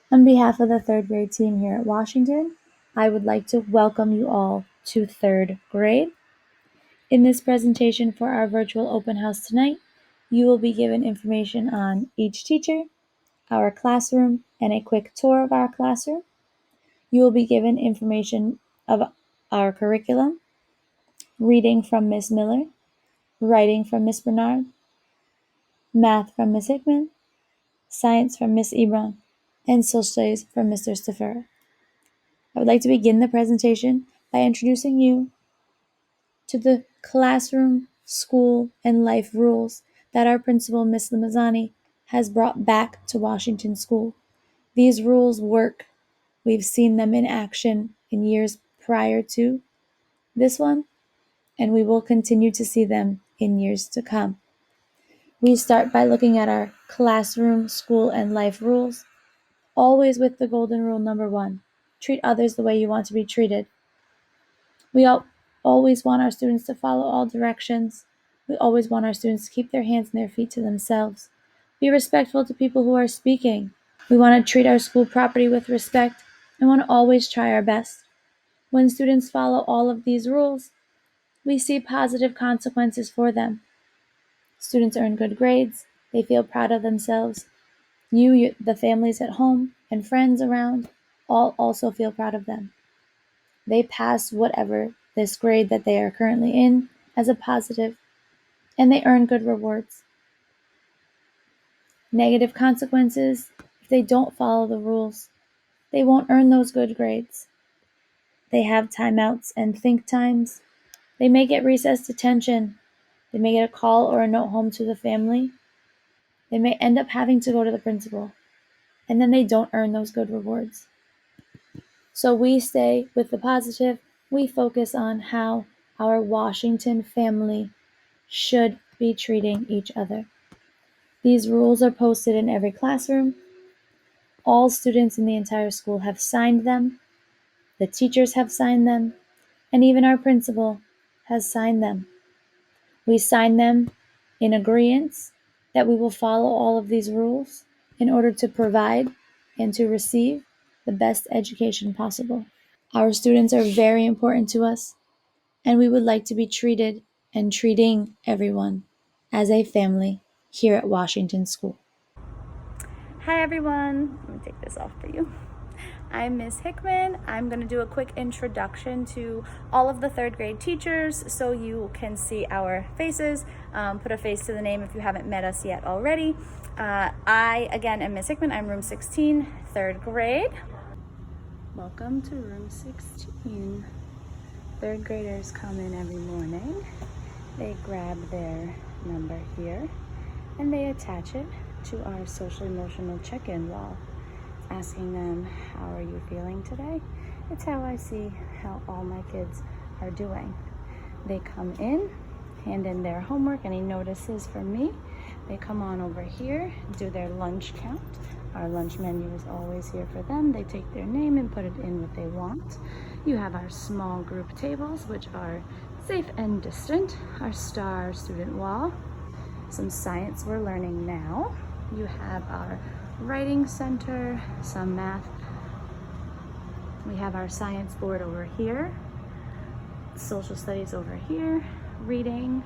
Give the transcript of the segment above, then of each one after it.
On behalf of the third grade team here at Washington, I would like to welcome you all to third grade. In this presentation for our virtual open house tonight, you will be given information on each teacher, our classroom, and a quick tour of our classroom. You will be given information of our curriculum, reading from Miss Miller, writing from Miss Bernard, math from Miss Hickman, science from Miss Ebron, and social studies from Mr. Stafera. I would like to begin the presentation by introducing you to the classroom, school, and life rules that our principal, Miss Limazani, has brought back to Washington School. These rules work. We've seen them in action in years prior to this one, and we will continue to see them in years to come. We start by looking at our classroom, school, and life rules, always with the golden rule number 1. Treat others the way you want to be treated. We always want our students to follow all directions. We always want our students to keep their hands and their feet to themselves. Be respectful to people who are speaking. We want to treat our school property with respect and want to always try our best. When students follow all of these rules, we see positive consequences for them. Students earn good grades. They feel proud of themselves. You, the families at home, and friends around all also feel proud of them. They pass whatever this grade that they are currently in as a positive, and they earn good rewards. Negative consequences, if they don't follow the rules, they won't earn those good grades. They have timeouts and think times. They may get recess detention. They may get a call or a note home to the family. They may end up having to go to the principal, and then they don't earn those good rewards. So we stay with the positive. We focus on how our Washington family should be treating each other. These rules are posted in every classroom. All students in the entire school have signed them. The teachers have signed them, and even our principal has signed them. We sign them in agreement that we will follow all of these rules in order to provide and to receive the best education possible. Our students are very important to us, and we would like to be treated and treating everyone as a family here at Washington School. Hi everyone, let me take this off for you. I'm Miss Hickman. I'm going to do a quick introduction to all of the third grade teachers so you can see our faces, put a face to the name if you haven't met us yet already. I, again, am Miss Hickman. I'm room 16, third grade. Welcome to room 16. Third graders come in every morning. They grab their number here and they attach it to our social emotional check-in wall, asking them, how are you feeling today? It's how I see how all my kids are doing. They come in, hand in their homework, any notices from me. They come on over here, do their lunch count. Our lunch menu is always here for them. They take their name and put it in what they want. You have our small group tables, which are safe and distant, our star student wall, some science we're learning now. You have our writing center, some math. We have our science board over here, social studies over here, reading,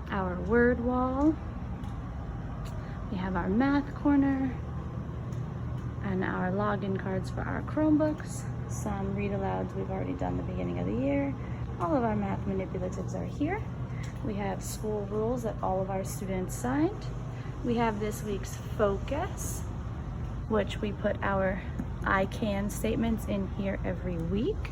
our word wall. We have our math corner and our login cards for our Chromebooks. Some read alouds we've already done the beginning of the year. All of our math manipulatives are here. We have school rules that all of our students signed. We have this week's focus, which we put our I can statements in here every week.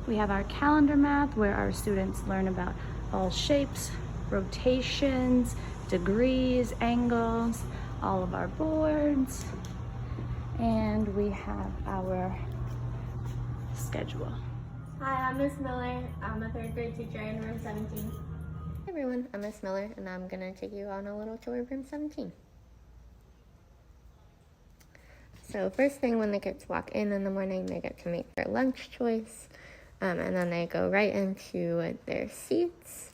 We have our calendar math where our students learn about all shapes, rotations, degrees, angles, all of our boards, and we have our schedule. Hi, I'm Miss Miller. I'm a third grade teacher in room 17. Hi everyone, I'm Miss Miller and I'm going to take you on a little tour of room 17. So first thing when the kids walk in the morning, they get to make their lunch choice, and then they go right into their seats,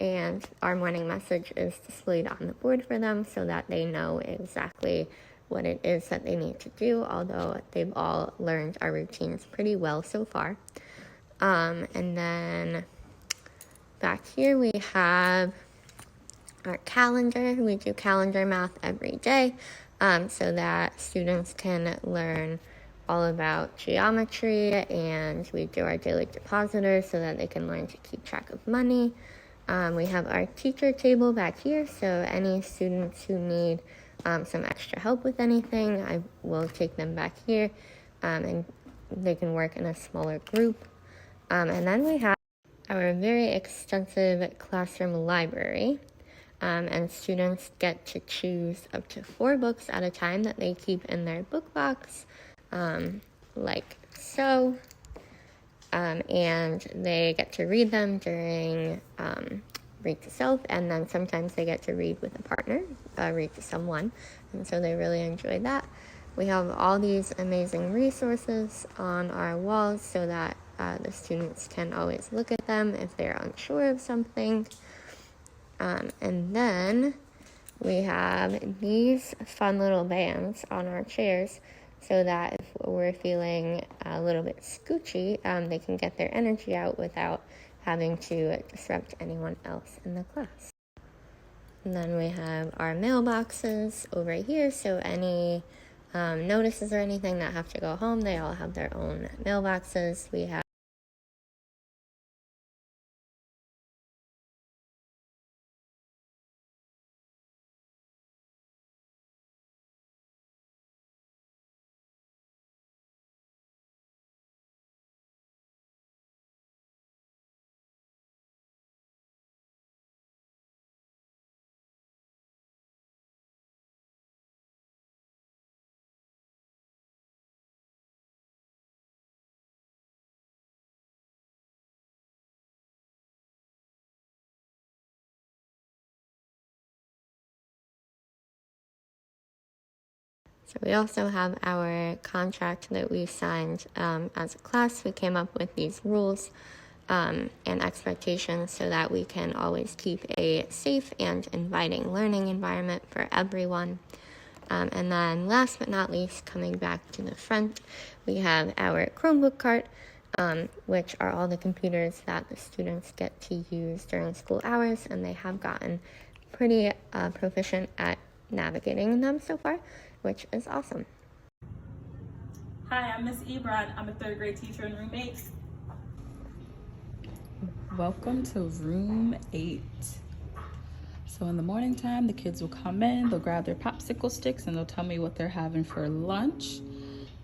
and our morning message is displayed on the board for them so that they know exactly what it is that they need to do, although they've all learned our routines pretty well so far. And then back here we have our calendar. We do calendar math every day, so that students can learn all about geometry, and we do our daily depositor so that they can learn to keep track of money. We have our teacher table back here, so any students who need some extra help with anything, I will take them back here, and they can work in a smaller group. And then we have our very extensive classroom library, and students get to choose up to 4 books at a time that they keep in their book box, like so, and they get to read them during read to self, and then sometimes they get to read with a partner, read to someone, and so they really enjoy that. We have all these amazing resources on our walls so that the students can always look at them if they're unsure of something. And then we have these fun little bands on our chairs so that if we're feeling a little bit scoochy, they can get their energy out without having to disrupt anyone else in the class. And then we have our mailboxes over here, so any notices or anything that have to go home, they all have their own mailboxes. We have So we also have our contract that we signed as a class. We came up with these rules and expectations so that we can always keep a safe and inviting learning environment for everyone. And then last but not least, coming back to the front, we have our Chromebook cart, which are all the computers that the students get to use during school hours, and they have gotten pretty proficient at navigating them so far, which is awesome. Hi, I'm Miss Ebrod. I'm a 3rd grade teacher in room 8. Welcome to room 8. So in the morning time, the kids will come in, they'll grab their popsicle sticks, and they'll tell me what they're having for lunch.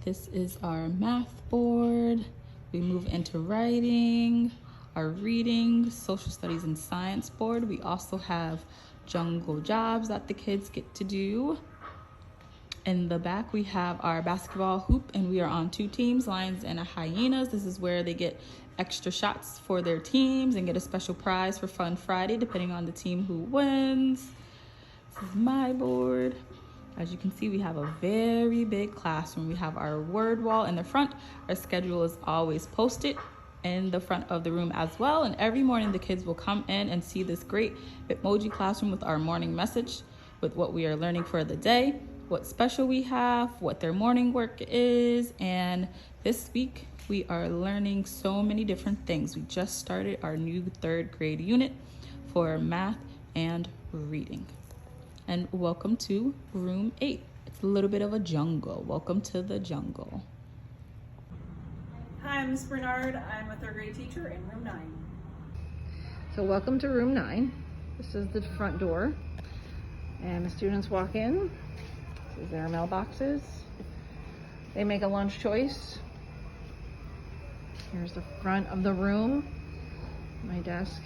This is our math board. We move into writing, our reading, social studies, and science board. We also have jungle jobs that the kids get to do. In the back, we have our basketball hoop, and we are on 2 teams, Lions and Hyenas. This is where they get extra shots for their teams and get a special prize for Fun Friday, depending on the team who wins. This is my board. As you can see, we have a very big classroom. We have our word wall in the front. Our schedule is always posted in the front of the room as well. And every morning, the kids will come in and see this great Bitmoji classroom with our morning message, with what we are learning for the day, what special we have, what their morning work is. And this week we are learning so many different things. We just started our new 3rd grade unit for math and reading. And welcome to room 8. It's a little bit of a jungle. Welcome to the jungle. Hi, I'm Miss Bernard. I'm a 3rd grade teacher in room 9. So welcome to room 9. This is the front door. And the students walk in. This is their mailboxes. They make a lunch choice. Here's the front of the room, my desk.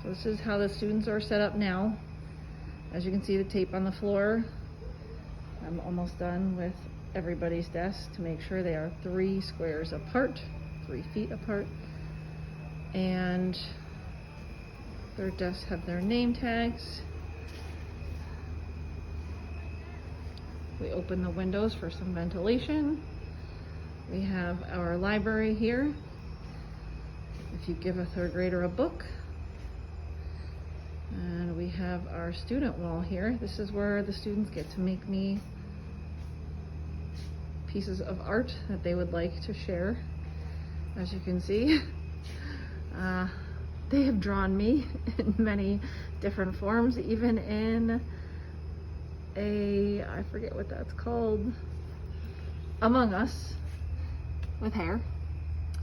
So this is how the students are set up now. As you can see, the tape on the floor. I'm almost done with everybody's desk to make sure they are 3 squares apart, 3 feet apart. And their desks have their name tags. We open the windows for some ventilation. We have our library here. If you give a 3rd grader a book. And we we have our student wall here. This is where the students get to make me pieces of art that they would like to share. As you can see, they have drawn me in many different forms, even in I forget what that's called, Among Us with hair.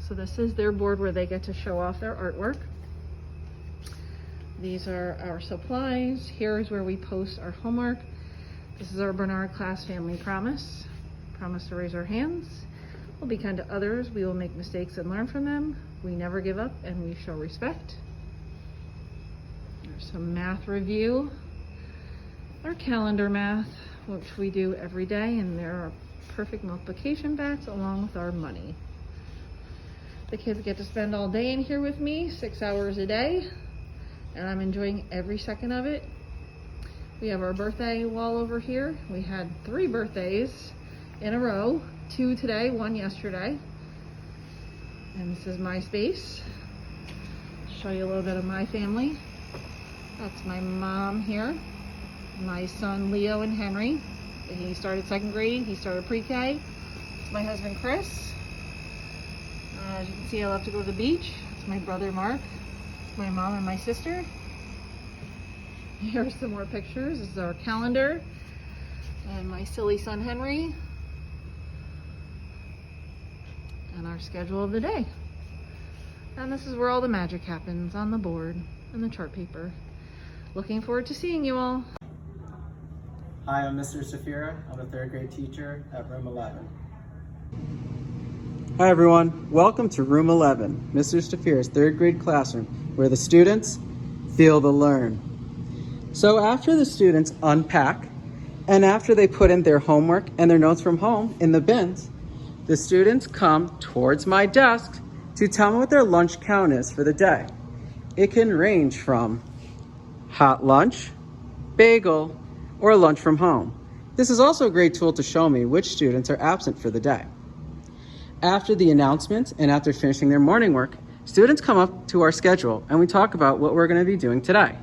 So this is their board where they get to show off their artwork. These are our supplies. Here is where we post our homework. This is our Bernard class family promise. Promise to raise our hands. We'll be kind to others. We will make mistakes and learn from them. We never give up and we show respect. There's some math review. Our calendar math, which we do every day, and there are perfect multiplication facts along with our money. The kids get to spend all day in here with me, 6 hours a day, and I'm enjoying every second of it. We have our birthday wall over here. We had 3 birthdays in a row, 2 today, 1 yesterday. And this is my space. Show you a little bit of my family. That's my mom here. My son Leo and Henry. He started 2nd grade, he started pre-K. It's my husband Chris. As you can see, I love to go to the beach. It's my brother Mark. It's my mom and my sister. Here are some more pictures. This is our calendar. And my silly son Henry. And our schedule of the day. And this is where all the magic happens, on the board and the chart paper. Looking forward to seeing you all. Hi, I'm Mr. Safira. I'm a 3rd grade teacher at room 11. Hi everyone, welcome to room 11, Mr. Safira's 3rd grade classroom, where the students feel the learn. So after the students unpack, and after they put in their homework and their notes from home in the bins, the students come towards my desk to tell me what their lunch count is for the day. It can range from hot lunch, bagel, or lunch from home. This is also a great tool to show me which students are absent for the day. After the announcements and after finishing their morning work, students come up to our schedule and we talk about what we're going to be doing today.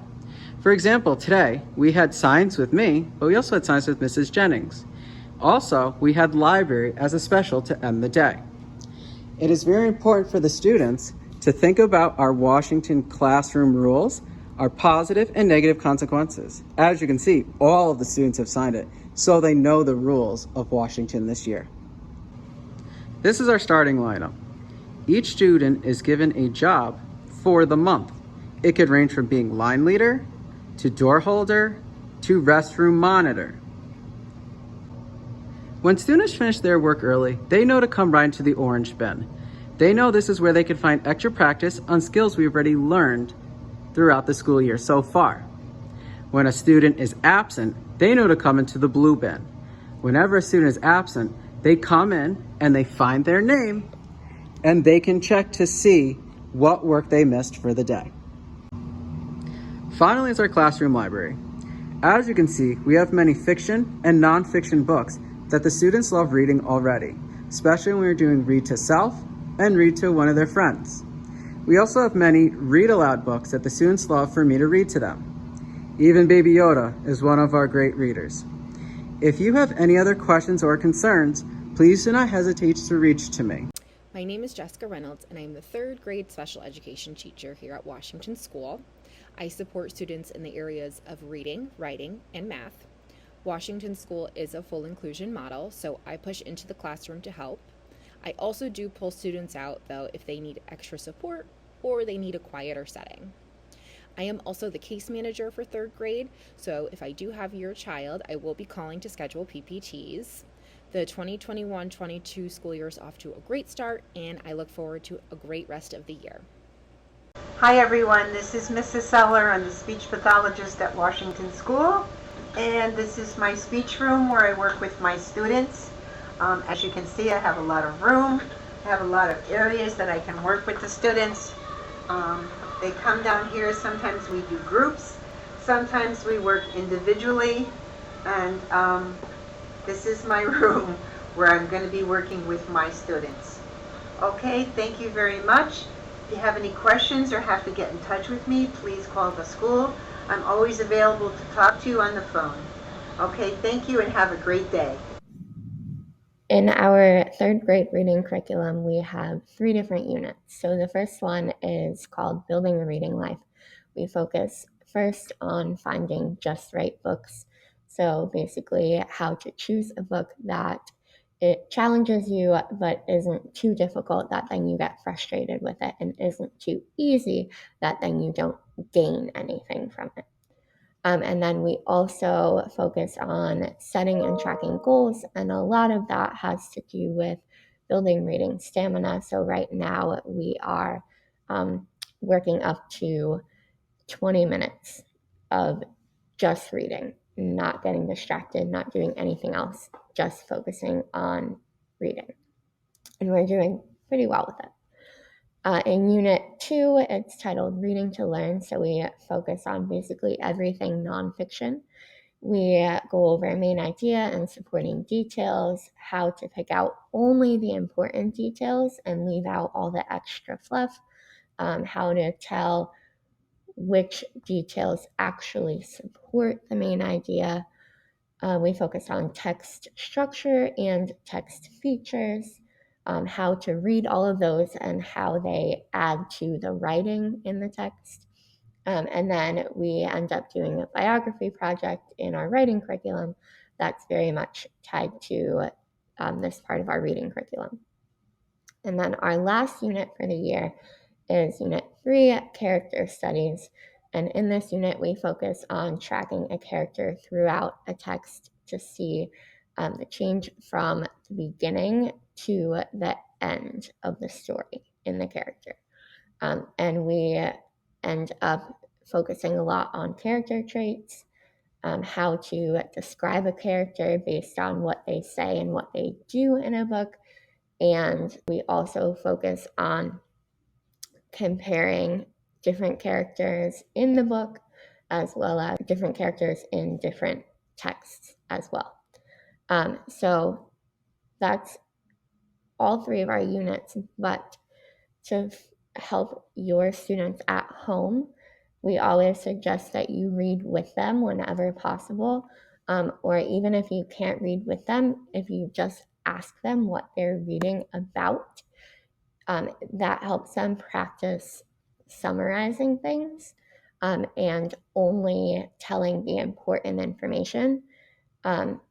For example, today we had science with me, but we also had science with Mrs. Jennings. Also, we had library as a special to end the day. It is very important for the students to think about our Washington classroom rules, our positive and negative consequences. As you can see, all of the students have signed it, so they know the rules of Washington this year. This is our starting lineup. Each student is given a job for the month. It could range from being line leader, to door holder, to restroom monitor. When students finish their work early, they know to come right into the orange bin. They know this is where they can find extra practice on skills we've already learned throughout the school year so far. When a student is absent, they know to come into the blue bin. Whenever a student is absent, they come in and they find their name and they can check to see what work they missed for the day. Finally is our classroom library. As you can see, we have many fiction and non-fiction books that the students love reading already, especially when we're doing read to self and read to one of their friends. We also have many read aloud books that the students love for me to read to them. Even Baby Yoda is one of our great readers. If you have any other questions or concerns, please do not hesitate to reach to me. My name is Jessica Reynolds, and I am the 3rd grade special education teacher here at Washington School. I support students in the areas of reading, writing, and math. Washington School is a full inclusion model, so I push into the classroom to help. I also do pull students out, though, if they need extra support or they need a quieter setting. I am also the case manager for 3rd grade, so if I do have your child, I will be calling to schedule PPTs. The 2021-22 school year is off to a great start, and I look forward to a great rest of the year. Hi everyone, this is Mrs. Seller. I'm the speech pathologist at Washington School, and this is my speech room where I work with my students. As you can see, I have a lot of room. I have a lot of areas that I can work with the students. They come down here. Sometimes we do groups. Sometimes we work individually. And this is my room where I'm going to be working with my students. Okay, thank you very much. If you have any questions or have to get in touch with me, please call the school. I'm always available to talk to you on the phone. Okay, thank you and have a great day. In our third grade reading curriculum, we have 3 different units. So the first one is called Building a Reading Life. We focus first on finding just right books. So basically how to choose a book that it challenges you but isn't too difficult that then you get frustrated with it, and isn't too easy that then you don't gain anything from it. And then we also focus on setting and tracking goals, and a lot of that has to do with building reading stamina. So right now we are working up to 20 minutes of just reading, not getting distracted, not doing anything else, just focusing on reading. And we're doing pretty well with it. In Unit 2, it's titled Reading to Learn, so we focus on basically everything nonfiction. We go over main idea and supporting details, how to pick out only the important details and leave out all the extra fluff, how to tell which details actually support the main idea. We focus on text structure and text features, how to read all of those and how they add to the writing in the text. And then we end up doing a biography project in our writing curriculum that's very much tied to this part of our reading curriculum. And then our last unit for the year is Unit 3, Character Studies. And in this unit, we focus on tracking a character throughout a text to see the change from the beginning to the end of the story in the character. And we end up focusing a lot on character traits, how to describe a character based on what they say and what they do in a book. And we also focus on comparing different characters in the book as well as different characters in different texts as well. So that's all 3 of our units, but to help your students at home, we always suggest that you read with them whenever possible, or even if you can't read with them, if you just ask them what they're reading about, that helps them practice summarizing things and only telling the important information.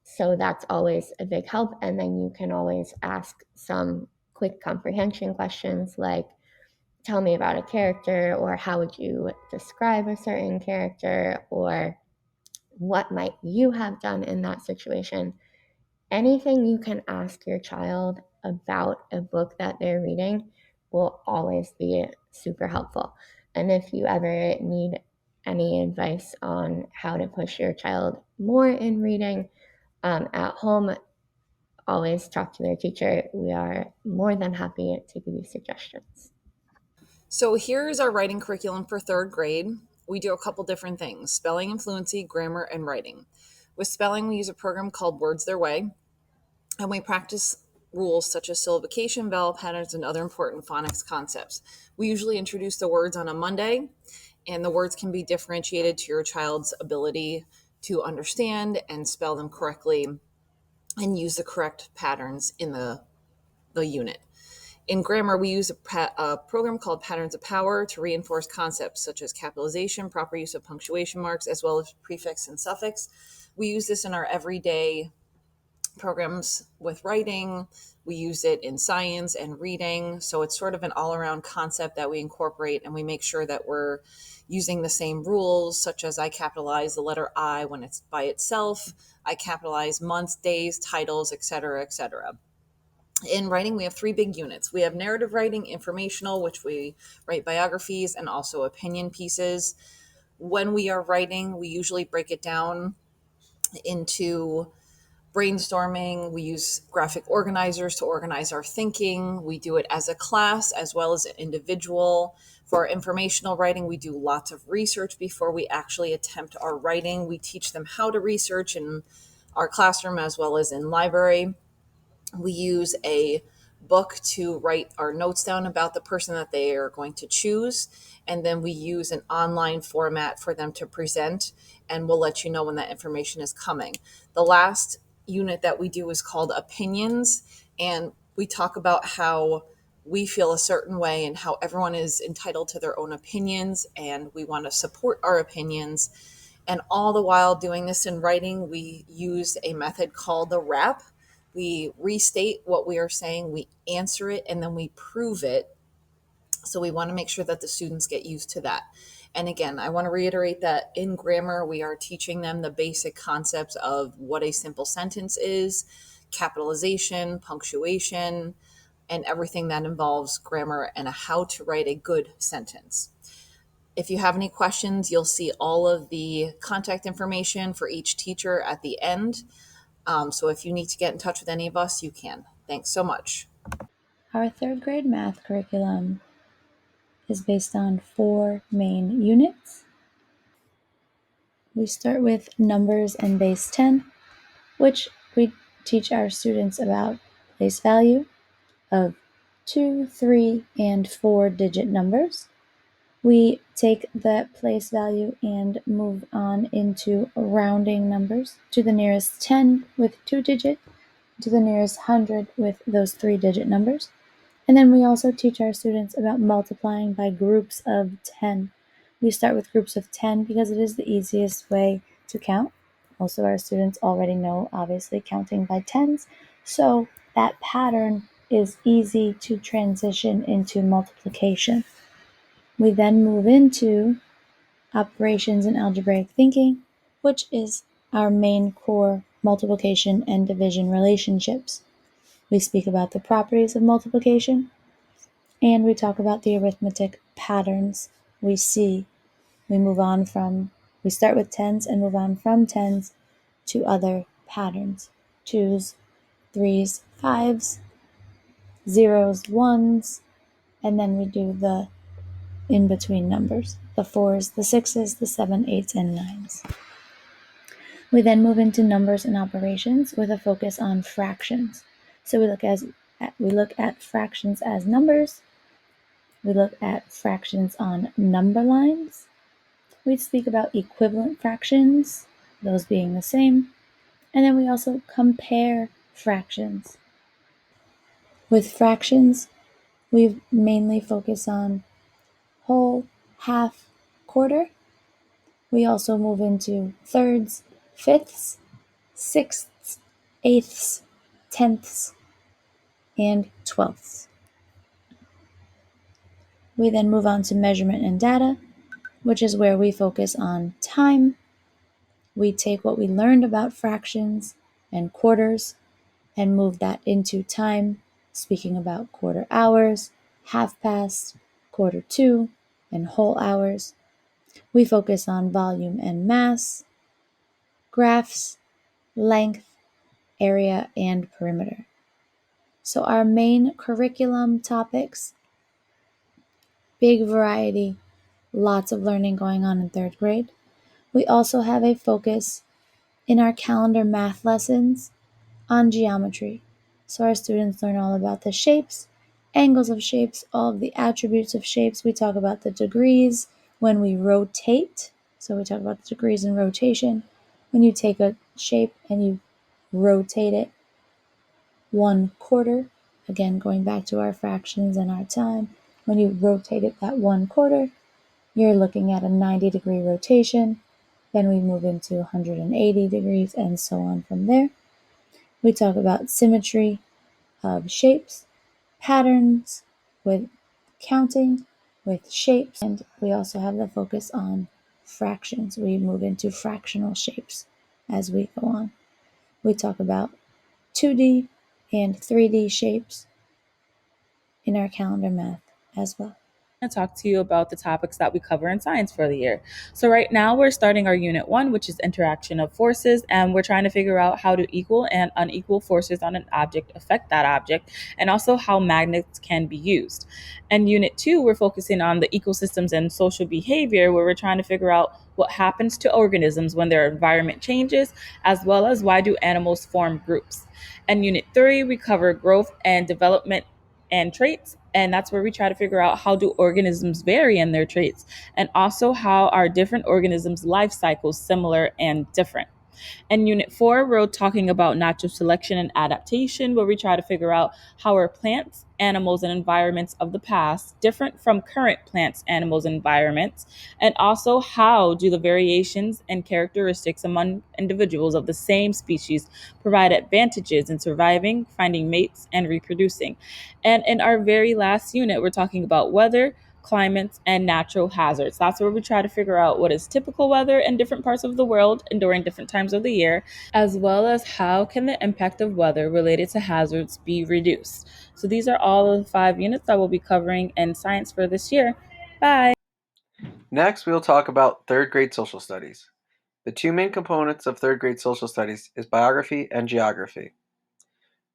So that's always a big help. And then you can always ask some quick comprehension questions like, tell me about a character, or how would you describe a certain character, or what might you have done in that situation. Anything you can ask your child about a book that they're reading will always be super helpful. And if you ever need any advice on how to push your child more in reading at home, always talk to their teacher. We are more than happy to give you suggestions. So here's our writing curriculum for 3rd grade. We do a couple different things: spelling and fluency, grammar, and writing. With spelling, we use a program called Words Their Way, and we practice rules such as syllabication, vowel patterns, and other important phonics concepts. We usually introduce the words on a Monday, and the words can be differentiated to your child's ability to understand and spell them correctly and use the correct patterns in the unit. In grammar, we use a program called Patterns of Power to reinforce concepts such as capitalization, proper use of punctuation marks, as well as prefix and suffix. We use this in our everyday programs with writing. We use it in science and reading. So it's sort of an all-around concept that we incorporate, and we make sure that we're using the same rules, such as I capitalize the letter I when it's by itself. I capitalize months, days, titles, etc., etc. In writing, we have 3 big units. We have narrative writing, informational, which we write biographies and also opinion pieces. When we are writing, we usually break it down into brainstorming. We use graphic organizers to organize our thinking. We do it as a class as well as an individual. For our informational writing, we do lots of research before we actually attempt our writing. We teach them how to research in our classroom as well as in library. We use a book to write our notes down about the person that they are going to choose. And then we use an online format for them to present, and we'll let you know when that information is coming. The last unit that we do is called opinions, and we talk about how we feel a certain way and how everyone is entitled to their own opinions, and we want to support our opinions. And all the while doing this in writing, we use a method called the wrap. We restate what we are saying, we answer it, and then we prove it. So we want to make sure that the students get used to that. And again, I want to reiterate that in grammar, we are teaching them the basic concepts of what a simple sentence is, capitalization, punctuation, and everything that involves grammar and how to write a good sentence. If you have any questions, you'll see all of the contact information for each teacher at the end. So if you need to get in touch with any of us, you can. Thanks so much. Our third grade math curriculum is based on 4 main units. We start with numbers and base 10, which we teach our students about place value of 2, 3, and 4-digit numbers. We take that place value and move on into rounding numbers to the nearest 10 with 2-digit, to the nearest 100 with those 3-digit numbers. And then we also teach our students about multiplying by groups of 10. We start with groups of 10 because it is the easiest way to count. Most of our students already know, obviously, counting by tens, so that pattern is easy to transition into multiplication. We then move into operations and algebraic thinking, which is our main core multiplication and division relationships. We speak about the properties of multiplication, and we talk about the arithmetic patterns we see. We start with tens and move on from tens to other patterns: 2s, 3s, 5s, 0s, 1s, and then we do the in-between numbers, the 4s, the 6s, the 7, 8s, and 9s. We then move into numbers and operations with a focus on fractions. So we look at fractions as numbers. We look at fractions on number lines. We speak about equivalent fractions, those being the same. And then we also compare fractions. With fractions, we mainly focus on whole, half, quarter. We also move into thirds, fifths, sixths, eighths, tenths, and twelfths. We then move on to measurement and data, which is where we focus on time. We take what we learned about fractions and quarters and move that into time, speaking about quarter hours, half past, quarter to, and whole hours. We focus on volume and mass, graphs, length, area, and perimeter. So our main curriculum topics, big variety, lots of learning going on in third grade. We also have a focus in our calendar math lessons on geometry. So our students learn all about the shapes, angles of shapes, all of the attributes of shapes. We talk about the degrees when we rotate. So we talk about the degrees in rotation. When you take a shape and you rotate it 1/4, again going back to our fractions and our time, when you rotate it that 1/4, you're looking at a 90-degree rotation. Then we move into 180 degrees and so on from there. We talk about symmetry of shapes, patterns with counting, with shapes, and we also have the focus on fractions. We move into fractional shapes as we go on. We talk about 2D and 3D shapes in our calendar math as well. To talk to you about the topics that we cover in science for the year. So right now we're starting our unit 1, which is interaction of forces, and we're trying to figure out how do equal and unequal forces on an object affect that object, and also how magnets can be used. And unit 2, we're focusing on the ecosystems and social behavior, where we're trying to figure out what happens to organisms when their environment changes, as well as why do animals form groups. And unit 3, we cover growth and development and traits. And that's where we try to figure out how do organisms vary in their traits, and also how are different organisms' life cycles similar and different. In Unit 4, we're talking about natural selection and adaptation, where we try to figure out how are plants, animals, and environments of the past different from current plants, animals, and environments, and also how do the variations and characteristics among individuals of the same species provide advantages in surviving, finding mates, and reproducing. And in our very last unit, we're talking about weather, climates, and natural hazards. That's where we try to figure out what is typical weather in different parts of the world and during different times of the year, as well as how can the impact of weather related to hazards be reduced. So these are all of the 5 units that we'll be covering in science for this year. Bye! Next, we will talk about third grade social studies. The two main components of third grade social studies is biography and geography.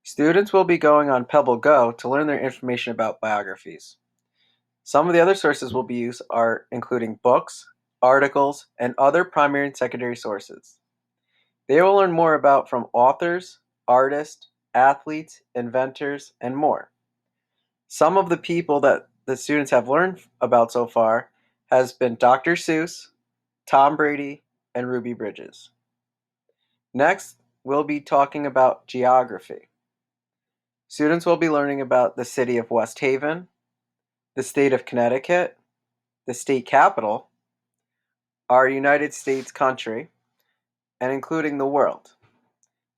Students will be going on Pebble Go to learn their information about biographies. Some of the other sources will be used are including books, articles, and other primary and secondary sources. They will learn more about from authors, artists, athletes, inventors, and more. Some of the people that the students have learned about so far has been Dr. Seuss, Tom Brady, and Ruby Bridges. Next, we'll be talking about geography. Students will be learning about the city of West Haven, the state of Connecticut, the state capital, our United States country, and including the world.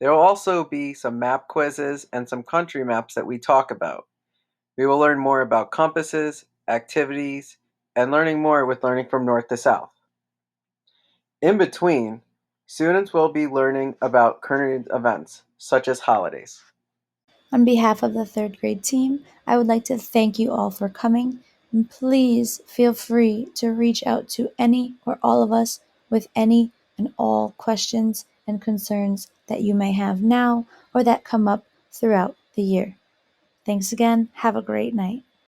There will also be some map quizzes and some country maps that we talk about. We will learn more about compasses, activities, and learning more with learning from north to south. In between, students will be learning about current events, such as holidays. On behalf of the third grade team, I would like to thank you all for coming, and please feel free to reach out to any or all of us with any and all questions and concerns that you may have now or that come up throughout the year. Thanks again. Have a great night.